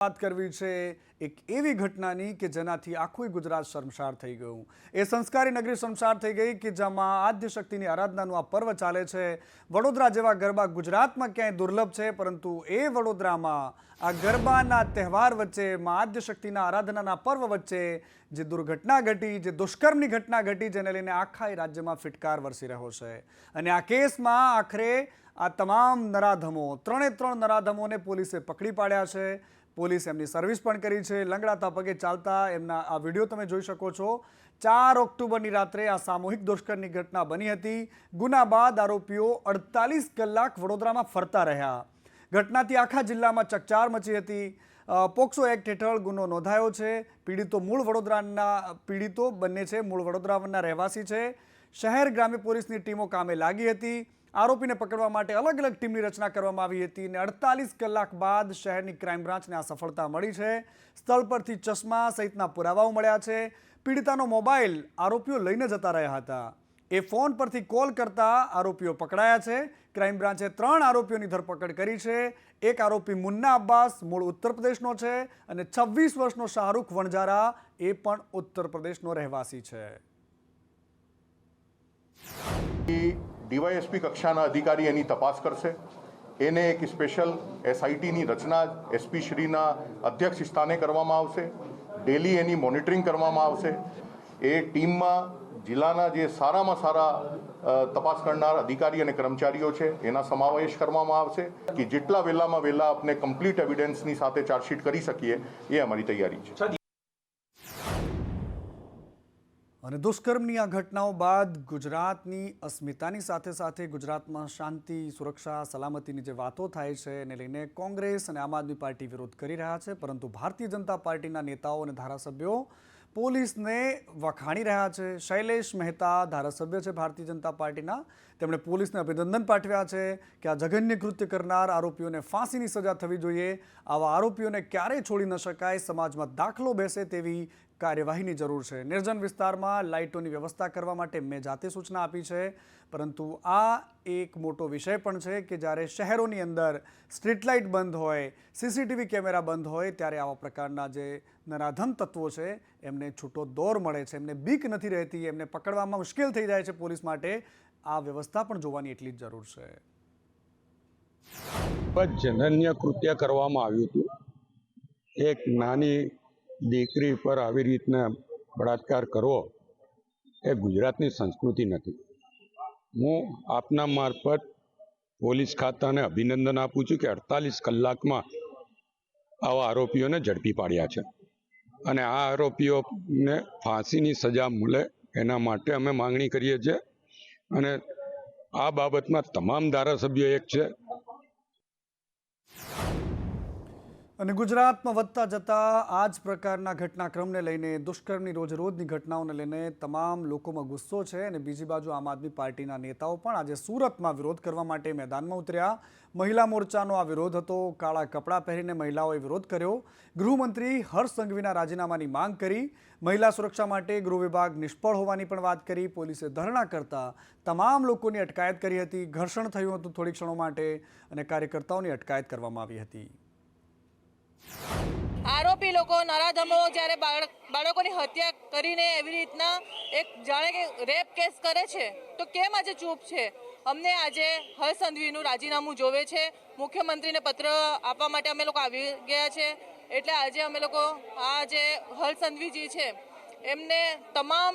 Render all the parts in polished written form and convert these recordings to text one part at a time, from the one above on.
વાત કરવી છે એક એવી ઘટનાની કે જેનાથી આખું ગુજરાત શર્મસાર થઈ ગયું। એ સંસ્કારી નગરી શર્મસાર થઈ ગઈ કે જેમાં આદ્ય શક્તિની આરાધનાનું આ પર્વ ચાલે છે। વડોદરા જેવા ગરબા ગુજરાતમાં ક્યાંય દુર્લભ છે, પરંતુ એ વડોદરામાં આ ગરબાના તહેવાર વચ્ચે આદ્ય શક્તિના આરાધનાના પર્વ વચ્ચે જે દુર્ઘટના ઘટી, જે દુષ્કર્મની ઘટના ઘટી, જેને લઈને આખા રાજ્યમાં ફિટકાર વરસી રહ્યો છે। અને આ કેસમાં આખરે આ તમામ નરાધમો, ત્રણે ત્રણ નરાધમોને પોલીસે પકડી પાડ્યા છે। પોલીસ એમની સર્વિસ પણ કરી છે। લંગડાતા પગે ચાલતા એમના આ વિડીયો તમે જોઈ શકો છો। 4 ઓક્ટોબરની રાત્રે આ સામૂહિક દુષ્કર્મની ઘટના બની હતી। ગુના બાદ આરોપીઓ 48 કલાક વડોદરામાં ફરતા રહ્યા। ઘટનાથી આખા જિલ્લામાં ચકચાર મચી હતી। પોક્સો એક્ટ હેઠળ ગુનો નોંધાયો છે। પીડિતો બંને છે મૂળ વડોદરાના રહેવાસી છે। શહેર ગ્રામ્ય પોલીસની ટીમો કામે લાગી હતી। આરોપીને પકડવા માટે અલગ અલગ ટીમની રચના કરવામાં આવી હતી અને 48 કલાક બાદ શહેરની ક્રાઇમ બ્રાન્ચને આ સફળતા મળી છે। સ્થળ પરથી ચશ્મા સહિતના પુરાવાઓ મળ્યા છે। પીડિતાનો મોબાઈલ આરોપીઓ લઈને જતા રહ્યા હતા। એ ફોન પરથી કોલ કરતા આરોપીઓ પકડાયા છે। ક્રાઇમ બ્રાન્ચે 3 આરોપીઓની ધરપકડ કરી છે। એક આરોપી મુન્ના અબ્બાસ મૂળ ઉત્તર પ્રદેશનો છે અને 26 વર્ષનો શાહરૂખ વણજારા એ પણ ઉત્તર પ્રદેશનો રહેવાસી છે। ડીવાયએસપી કક્ષાના અધિકારી એની તપાસ કરશે। એને એક સ્પેશિયલ એસઆઈટીની રચના એસપી શ્રીના અધ્યક્ષ સ્થાને કરવામાં આવશે। ડેલી એની મોનિટરિંગ કરવામાં આવશે। એ ટીમમાં જિલ્લાના જે સારામાં સારા તપાસ કરનાર અધિકારી અને કર્મચારીઓ છે એના સમાવેશ કરવામાં આવશે કે જેટલા વહેલામાં વહેલા આપણે કમ્પ્લીટ એવિડન્સની સાથે ચાર્જશીટ કરી શકીએ એ અમારી તૈયારી છે। અને દુષ્કર્મની આ ઘટનાઓ બાદ ગુજરાતની અસ્મિતાની સાથે સાથે ગુજરાતમાં શાંતિ, સુરક્ષા, સલામતીની જે વાતો થાય છે એને લઈને કોંગ્રેસ અને આમ આદમી પાર્ટી વિરોધ કરી રહ્યા છે, પરંતુ ભારતીય જનતા પાર્ટીના નેતાઓ અને ધારાસભ્યો પોલીસને વખાણી રહ્યા છે। શૈલેષ મહેતા ધારાસભ્ય છે ભારતીય જનતા પાર્ટીના, તેમણે પોલીસને અભિનંદન પાઠવ્યા છે કે આ જઘન્ય કૃત્ય કરનાર આરોપીઓને ફાંસીની સજા થવી જોઈએ। આવા આરોપીઓને ક્યારેય છોડી ન શકાય। સમાજમાં દાખલો બેસે તેવી કાર્યવાહીની જરૂર છે। નિર્જન વિસ્તારમાં લાઇટોની વ્યવસ્થા કરવા માટે મેં જાતે સૂચના આપી છે, પરંતુ આ એક મોટો વિષય પણ છે કે જ્યારે શહેરોની અંદર સ્ટ્રીટ લાઇટ બંધ હોય, સીસીટીવી કેમેરા બંધ હોય, ત્યારે આવા પ્રકારના જે નરાધમ તત્વો છે એમને છૂટો દોર મળે છે, એમને બીક નથી રહેતી, એમને પકડવામાં મુશ્કેલ થઈ જાય છે પોલીસ માટે। આ વ્યવસ્થા પણ જોવાની એટલી જ જરૂર છે। જઘન્ય કૃત્ય કરવામાં આવ્યું હતું। એક નાની દીકરી પર આવી રીતના બળાત્કાર કરવો એ ગુજરાતની સંસ્કૃતિ નથી। હું આપના મારફત પોલીસ ખાતાને અભિનંદન આપું છું કે 48 કલાકમાં આવા આરોપીઓને ઝડપી પાડ્યા છે અને આ આરોપીઓને ફાંસીની સજા મળે એના માટે અમે માંગણી કરીએ છીએ અને આ બાબતમાં તમામ ધારાસભ્યો એક છે। અને ગુજરાતમાં વધતા જતા આ જ પ્રકારના ઘટનાક્રમને લઈને, દુષ્કર્મની રોજરોજની ઘટનાઓને લઈને તમામ લોકોમાં ગુસ્સો છે। અને બીજી બાજુ આમ આદમી પાર્ટીના નેતાઓ પણ આજે સુરતમાં વિરોધ કરવા માટે મેદાનમાં ઉતર્યા। મહિલા મોરચાનો આ વિરોધ હતો। કાળા કપડાં પહેરીને મહિલાઓએ વિરોધ કર્યો। ગૃહમંત્રી હર્ષ સંઘવીના રાજીનામાની માંગ કરી। મહિલા સુરક્ષા માટે ગૃહ વિભાગ નિષ્ફળ હોવાની પણ વાત કરી। પોલીસે ધરણા કરતા તમામ લોકોની અટકાયત કરી હતી। ઘર્ષણ થયું હતું થોડી ક્ષણો માટે અને કાર્યકર્તાઓની અટકાયત કરવામાં આવી હતી। આરોપી લોકો, નરાધમો જ્યારે બાળકોની હત્યા કરીને એવી રીતના એક જાણે કે રેપ કેસ કરે છે તો કેમ આજે ચૂપ છે? અમને આજે હર્ષ સંઘવીનું રાજીનામું જોવે છે। મુખ્યમંત્રીને પત્ર આપવા માટે અમે લોકો આવી ગયા છે। એટલે આજે અમે લોકો આ જે હર્ષ સંઘવીજી છે એમને તમામ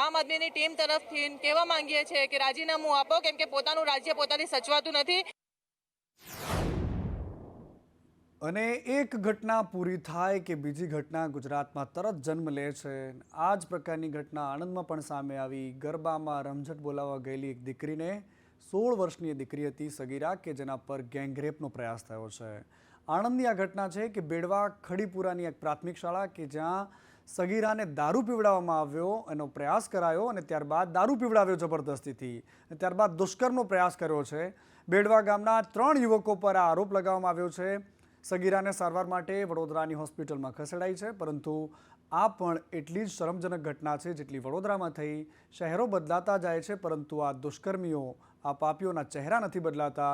આમ આદમીની ટીમ તરફથી કહેવા માંગીએ છીએ કે રાજીનામું આપો, કેમ કે પોતાનું રાજ્ય પોતાની સચવાતું નથી। અને એક ઘટના પૂરી થાય કે બીજી ઘટના ગુજરાતમાં તરત જન્મ લે છે। આ જ પ્રકારની ઘટના આણંદમાં પણ સામે આવી। ગરબામાં રમઝટ બોલાવવા ગયેલી એક દીકરીને, 16 વર્ષની દીકરી હતી સગીરા, કે જેના પર ગેંગરેપનો પ્રયાસ થયો છે। આણંદની આ ઘટના છે કે બેડવા ખડીપુરાની એક પ્રાથમિક શાળા કે જ્યાં સગીરાને દારૂ પીવડાવવામાં આવ્યો, એનો પ્રયાસ કરાયો અને ત્યારબાદ દારૂ પીવડાવ્યો જબરદસ્તીથી, અને ત્યારબાદ દુષ્કર્મનો પ્રયાસ કર્યો છે। બેડવા ગામના 3 યુવકો પર આ આરોપ લગાવવામાં આવ્યો છે। સગીરાને સારવાર માટે વડોદરાની હોસ્પિટલમાં ખસેડાઈ છે, પરંતુ આ પણ એટલી જ શરમજનક ઘટના છે જેટલી વડોદરામાં થઈ। શહેરો બદલાતા જાય છે, પરંતુ આ દુષ્કર્મીઓ, આ પાપીઓના ચહેરા નથી બદલાતા।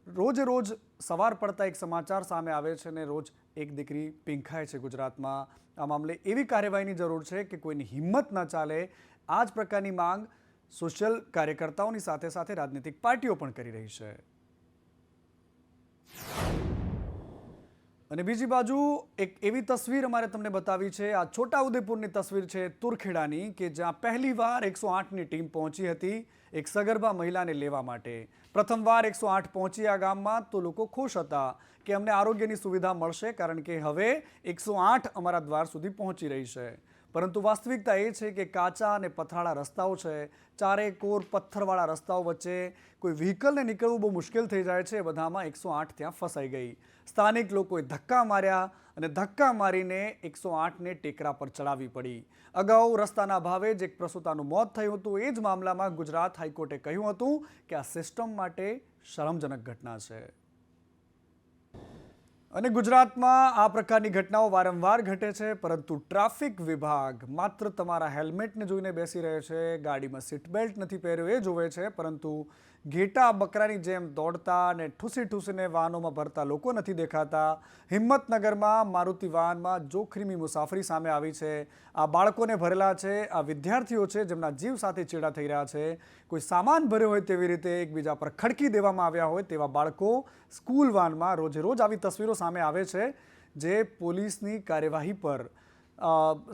રોજે રોજ સવાર પડતા એક સમાચાર સામે આવે છે અને રોજ એક દીકરી પીંખાય છે ગુજરાતમાં. આ મામલે એવી કાર્યવાહીની જરૂર છે કે કોઈની હિંમત ન ચાલે. આ જ પ્રકારની માંગ સોશિયલ કાર્યકર્તાઓની સાથે સાથે રાજનીતિક પાર્ટીઓ પણ કરી રહી છે. અને બીજી બાજુ એક એવી તસવીર અમારે તમને બતાવી છે. આ છોટાઉદેપુરની તસવીર છે તુરખેડાની, કે જ્યાં પહેલીવાર 108ની ટીમ પહોંચી હતી એક સગર્ભા મહિલાને લેવા માટે. પ્રથમવાર 108 પહોંચી આ ગામમાં તો લોકો ખુશ હતા કે અમને આરોગ્યની સુવિધા મળશે, કારણ કે હવે 108 અમારા દ્વાર સુધી પહોંચી રહી છે. પરંતુ વાસ્તવિકતા એ છે કે કાચા અને પથરાળા રસ્તાઓ છે, ચારે કોર પથ્થરવાળા રસ્તાઓ વચ્ચે કોઈ વ્હીકલને નીકળવું બહુ મુશ્કેલ થઈ જાય છે. બધામાં 108 ત્યાં ફસાઈ ગઈ. સ્થાનિક લોકોએ ધક્કા માર્યા અને ધક્કા મારીને 108ને ટેકરા પર ચડાવવી પડી. અગાઉ રસ્તાના અભાવે જ એક પ્રસૂતાનું મોત થયું હતું. એ જ મામલામાં ગુજરાત હાઈકોર્ટે કહ્યું હતું કે આ સિસ્ટમ માટે શરમજનક ઘટના છે. અને ગુજરાતમાં આ પ્રકારની ઘટનાઓ વારંવાર ઘટે છે, પરંતુ ટ્રાફિક વિભાગ માત્ર તમારા હેલ્મેટને જોઈને બેસી રહે છે, ગાડીમાં સીટ બેલ્ટ નથી પહેર્યો એ જોવે છે, પરંતુ ઘેટા બકરાની જેમ દોડતા અને ઠૂસીને વાહનોમાં ભરતા લોકો નથી દેખાતા. હિંમતનગરમાં મારુતિ વાહનમાં જોખમી મુસાફરી સામે આવી છે. આ બાળકોને ભરેલા છે, આ વિદ્યાર્થીઓ છે જેમના જીવ સાથે ચેડા થઈ રહ્યા છે. કોઈ સામાન ભર્યો હોય તેવી રીતે એકબીજા પર ખડકી દેવામાં આવ્યા હોય તેવા બાળકો સ્કૂલ વાનમાં રોજે રોજ આવી તસવીરો સામે આવે છે, જે પોલીસની કાર્યવાહી પર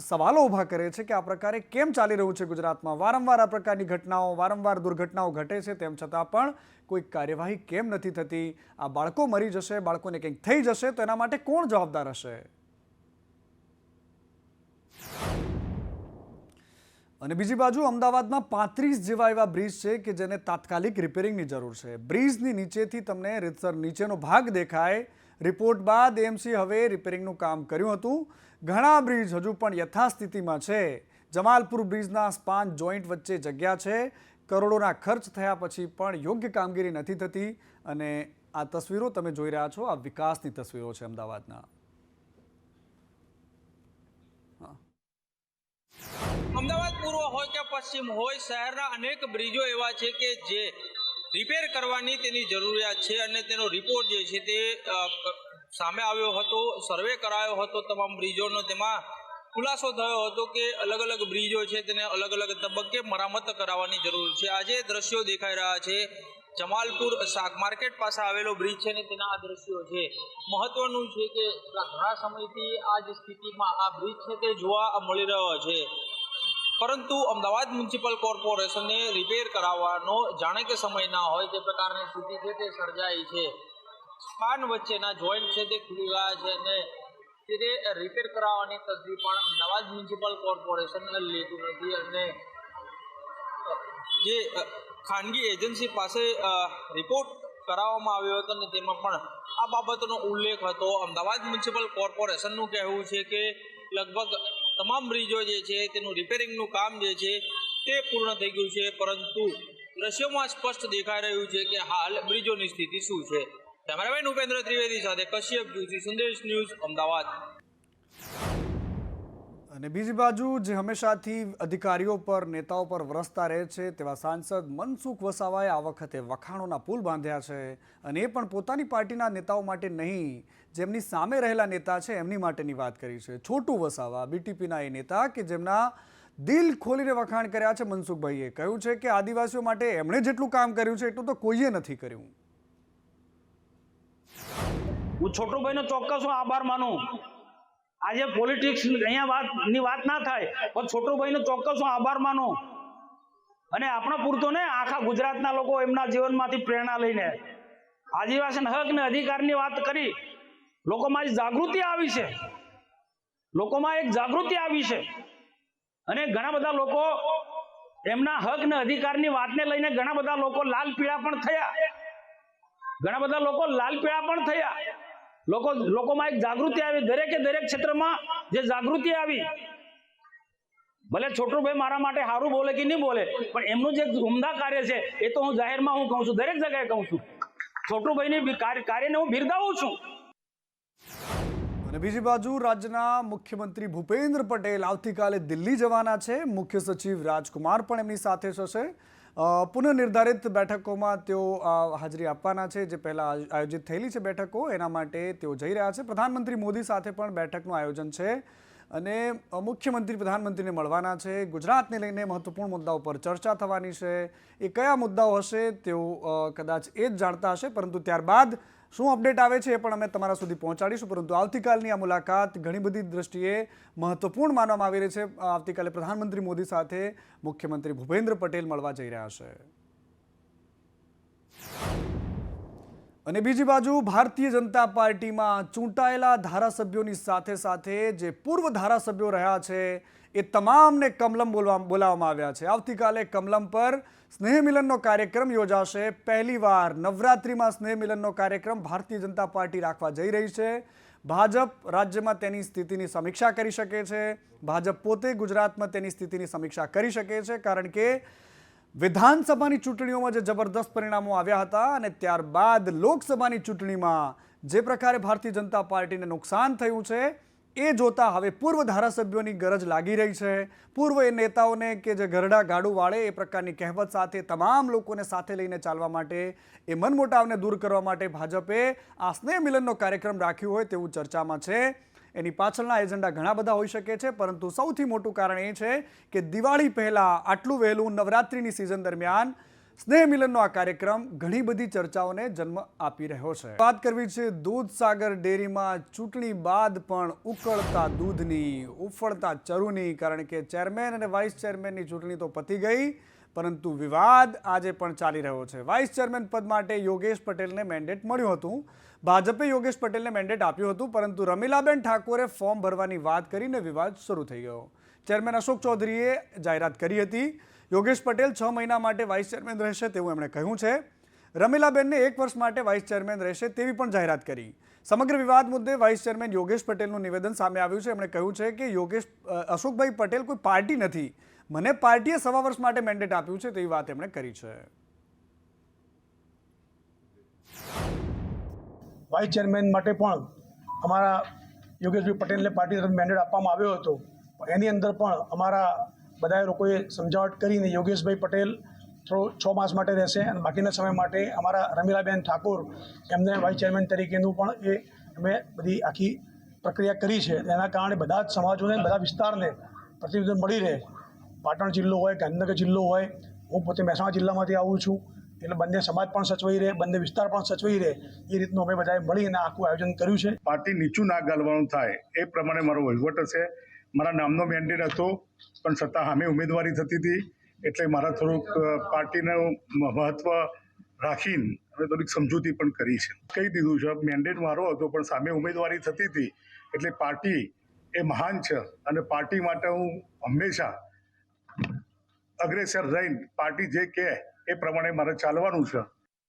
સવાલો ઊભા કરે છે કે આ પ્રકારે કેમ ચાલી રહ્યું છે ગુજરાતમાં. વારંવાર આ પ્રકારની ઘટનાઓ, વારંવાર દુર્ઘટનાઓ ઘટે છે, તેમ છતાં પણ કોઈ કાર્યવાહી કેમ નથી થતી. આ બાળકો મરી જશે, બાળકોને કંઈક થઈ જશે તો એના માટે કોણ જવાબદાર હશે? અને બીજી બાજુ અમદાવાદમાં 35 જેવા એવા બ્રિજ છે કે જેને તાત્કાલિક રિપેરિંગની જરૂર છે. બ્રિજની નીચેથી તમને રીતસર નીચેનો ભાગ દેખાય. રિપોર્ટ બાદ એએમસી હવે રિપેરિંગનું કામ કર્યું હતું. ઘણા બ્રિજ હજુ પણ યથાસ્થિતિમાં છે. જમાલપુર બ્રિજના સ્પાન જોઈન્ટ વચ્ચે જગ્યા છે. કરોડોના ખર્ચ થયા પછી પણ યોગ્ય કામગીરી નથી થતી. અને આ તસવીરો તમે જોઈ રહ્યા છો, આ વિકાસની તસવીરો છે અમદાવાદના. અમદાવાદ પૂર્વ હોય કે પશ્ચિમ હોય, શહેરના અનેક બ્રિજો એવા છે કે જે રિપેર કરવાની તેની જરૂરિયાત છે. અને તેનો રિપોર્ટ જે છે તે સામે આવ્યો હતો, સર્વે કરાયો હતો તમામ બ્રિજોનો. તેમાં ખુલાસો થયો હતો કે અલગ અલગ બ્રિજો છે તેને અલગ અલગ તબક્કે મરામત કરાવવાની જરૂર છે. આજે દ્રશ્યો દેખાઈ રહ્યા છે, જમાલપુર શાક માર્કેટ પાસે આવેલો બ્રિજ છે ને તેના આ દ્રશ્યો છે. મહત્વનું છે કે ઘણા સમયથી આ જ સ્થિતિમાં આ બ્રિજ છે તે જોવા મળી રહ્યો છે, પરંતુ અમદાવાદ મ્યુનિસિપલ કોર્પોરેશનને રિપેર કરાવવાનો જાણે કે સમય ના હોય તે પ્રકારની સ્થિતિ છે તે સર્જાઈ છે. સ્પાન વચ્ચેના જોઈન્ટ છે તે ખુલી ગયા છે અને તે રિપેર કરાવવાની તસદી પણ અમદાવાદ મ્યુનિસિપલ કોર્પોરેશન લેતું નથી. અને જે ખાનગી એજન્સી પાસે રિપોર્ટ કરાવવામાં આવ્યો હતો અને તેમાં પણ આ બાબતનો ઉલ્લેખ હતો. અમદાવાદ મ્યુનિસિપલ કોર્પોરેશનનું કહેવું છે કે લગભગ તમામ બ્રિજો જે છે તેનું રિપેરિંગનું કામ જે છે તે પૂર્ણ થઈ ગયું છે, પરંતુ દ્રશ્યોમાં સ્પષ્ટ દેખાઈ રહ્યું છે કે હાલ બ્રિજોની સ્થિતિ શું છે. કેમેરામેન ઉપેન્દ્ર ત્રિવેદી સાથે કશ્યપ જોશી, સંદેશ ન્યૂઝ, અમદાવાદ. અને બીજી બાજુ જે હંમેશાથી અધિકારીઓ પર, નેતાઓ પર વરસતા રહે છે તેવા સાંસદ મનસુખ વસાવાએ આ વખતે વખાણોના પુલ બાંધ્યા છે. અને એ પણ પોતાની પાર્ટીના નેતાઓ માટે નહીં, જેમની સામે રહેલા નેતા છે એમની માટેની વાત કરી છે. છોટુ વસાવા, બીટીપીના એ નેતા કે જેમના દિલ ખોલીને વખાણ કર્યા છે મનસુખભાઈએ. કહ્યું છે કે આદિવાસીઓ માટે એમણે જેટલું કામ કર્યું છે એટલું તો કોઈએ નથી કર્યું. હું છોટુભાઈનો ચોક્કસ હું આભાર માનું. આજે પોલિટિક્સ અહીંયા વાત ના થાય, પણ છોટુભાઈનો ચોક્કસ હું આભાર માનું. અને આપણા પૂરતો ને આખા ગુજરાતના લોકો એમના જીવનમાંથી પ્રેરણા લઈને આદિવાસી હક ને અધિકારની વાત કરી. લોકોમાં જાગૃતિ આવી છે, લોકોમાં એક જાગૃતિ આવી છે. અને ઘણા બધા લોકો એમના હક ને અધિકારની વાતને લઈને ઘણા બધા લોકો લાલ પીળા પણ થયા. લોકોમાં એક જાગૃતિ આવી. દરેકે દરેક ક્ષેત્રમાં જે જાગૃતિ આવી, ભલે છોટુભાઈ મારા માટે સારું બોલે કે નહીં બોલે, પણ એમનું જે ઉમદા કાર્ય છે એ તો હું જાહેરમાં હું કહું છું, દરેક જગ્યાએ કહું છું. છોટુભાઈની કાર્યને હું બિરદાવું છું. અને બીજી બાજુ રાજ્યના મુખ્યમંત્રી ભૂપેન્દ્ર પટેલ આવતીકાલે દિલ્હી જવાના છે. મુખ્ય સચિવ રાજકુમાર પણ એમની સાથે જશે. પુનઃનિર્ધારિત બેઠકોમાં તેઓ હાજરી આપવાના છે. જે પહેલાં આયોજિત થયેલી છે બેઠકો, એના માટે તેઓ જઈ રહ્યા છે. પ્રધાનમંત્રી મોદી સાથે પણ બેઠકનું આયોજન છે અને મુખ્યમંત્રી પ્રધાનમંત્રીને મળવાના છે. ગુજરાતને લઈને મહત્વપૂર્ણ મુદ્દાઓ પર ચર્ચા થવાની છે. એ કયા મુદ્દાઓ હશે તેઓ કદાચ એ જ જાણતા હશે, પરંતુ ત્યારબાદ શું અપડેટ આવે છે એ પણ અમે તમારા સુધી પહોંચાડીશું. પરંતુ આવતીકાલની આ મુલાકાત ઘણી બધી દ્રષ્ટિએ મહત્વપૂર્ણ માનવામાં આવી રહી છે. આવતીકાલે પ્રધાનમંત્રી મોદી સાથે મુખ્યમંત્રી ભૂપેન્દ્ર પટેલ મળવા જઈ રહ્યા છે. અને બીજી બાજુ ભારતીય જનતા પાર્ટીમાં ચૂંટાયેલા ધારાસભ્યોની સાથે સાથે જે પૂર્વ ધારાસભ્યો રહ્યા છે એ તમામને કમલમ બોલાવવામાં આવ્યા છે. આવતીકાલે કમલમ પર સ્નેહ મિલનનો કાર્યક્રમ યોજાશે. પહેલીવાર નવરાત્રિમાં સ્નેહ મિલનનો કાર્યક્રમ ભારતીય જનતા પાર્ટી રાખવા જઈ રહી છે. ભાજપ રાજ્યમાં તેની સ્થિતિની સમીક્ષા કરી શકે છે. ભાજપ પોતે ગુજરાતમાં તેની સ્થિતિની સમીક્ષા કરી શકે છે, કારણ કે વિધાનસભાની ચૂંટણીઓમાં જે જબરદસ્ત પરિણામો આવ્યા હતા અને ત્યારબાદ લોકસભાની ચૂંટણીમાં જે પ્રકારે ભારતીય જનતા પાર્ટીને નુકસાન થયું છે એ જોતા હવે પૂર્વ ધારાસભ્યોની ગરજ લાગી રહી છે. પૂર્વ એ નેતાઓને કે જે ગરડા ગાડું વાળે એ પ્રકારની કહેવત સાથે તમામ લોકોને સાથે લઈને ચાલવા માટે, એ મનમોટાવને દૂર કરવા માટે ભાજપે આ સ્નેહ મિલનનો કાર્યક્રમ રાખ્યો હોય તેવું ચર્ચામાં છે. એની પાછળના એજન્ડા ઘણા બધા હોઈ શકે છે, પરંતુ સૌથી મોટું કારણ એ છે કે દિવાળી પહેલાં આટલું વહેલું નવરાત્રિની સિઝન દરમિયાન સ્નેહ મિલનનો આ કાર્યક્રમ ઘણી બધી ચર્ચાઓને જન્મ આપી રહ્યો છે. વાત કરવી છે દૂધસાગર ડેરીમાં ચૂંટણી બાદ પણ ઉકળતા દૂધની, ઉફળતા ચરુની, કારણ કે ચેરમેન અને વાઇસ ચેરમેનની ચૂંટણી તો પતી ગઈ, પરંતુ વિવાદ આજે પણ ચાલી રહ્યો છે. વાઇસ ચેરમેન પદ માટે યોગેશ પટેલને મેન્ડેટ મળ્યું હતું. ભાજપે યોગેશ પટેલને મેન્ડેટ આપ્યું હતું, પરંતુ રમીલાબેન ઠાકોરે ફોર્મ ભરવાની વાત કરીને વિવાદ શરૂ થઈ ગયો. ચેરમેન અશોક ચૌધરીએ જાહેરાત કરી હતી. યોગેશ પટેલ 6 મહિના માટે વાઇસ ચેરમેન રહેશે તેવું એમણે કહ્યું છે. રમીલાબેનને 1 વર્ષ માટે વાઇસ ચેરમેન રહેશે તેવી પણ જાહેરાત કરી. સમગ્ર વિવાદ મુદ્દે વાઇસ ચેરમેન યોગેશ પટેલનું નિવેદન સામે આવ્યું છે. એમણે કહ્યું છે કે અશોકભાઈ પટેલ કોઈ પાર્ટી નથી, મને પાર્ટીએ 1.25 વર્ષ માટે મેન્ડેટ આપ્યું છે તેવી વાત એમણે કરી છે. વાઇસ ચેરમેન માટે પણ અમારા યોગેશભાઈ પટેલને પાર્ટી તરફ મેન્ડેટ આપવામાં આવ્યો હતો. એની અંદર પણ અમારા બધા લોકોએ સમજાવટ કરીને યોગેશભાઈ પટેલ 6 માસ માટે રહેશે અને બાકીના સમય માટે અમારા રમીલાબેન ઠાકોર એમને વાઇસ ચેરમેન તરીકેનું પણ એ અમે બધી આખી પ્રક્રિયા કરી છે. એના કારણે બધા જ સમાજોને, બધા વિસ્તારને પ્રતિનિધિત્વ મળી રહે. પાટણ જિલ્લો હોય, ગાંધીનગર જિલ્લો હોય, હું પોતે મહેસાણા જિલ્લામાંથી આવું છું, એટલે બંને સમાજ પણ સચવાઈ રહે, બંને વિસ્તાર પણ સચવાઈ રહે, એ રીતનું અમે બધાએ મળીને આખું આયોજન કર્યું છે. પાર્ટી નીચું ના ગાલવાનું થાય એ પ્રમાણે મારો વહીવટ હશે. મારા નામનો મેન્ડેટ હતો, પણ છતાં સામે ઉમેદવારી થતી હતી, એટલે મારા થોડુંક પાર્ટીનું મહત્વ રાખીને અમે થોડીક સમજૂતી પણ કરી છે. કહી દીધું છે, મેન્ડેટ મારો હતો પણ સામે ઉમેદવારી થતી હતી, એટલે પાર્ટી એ મહાન છે અને પાર્ટી માટે હું હંમેશા અગ્રેસર રહીને પાર્ટી જે કહે એ પ્રમાણે મારે ચાલવાનું છે.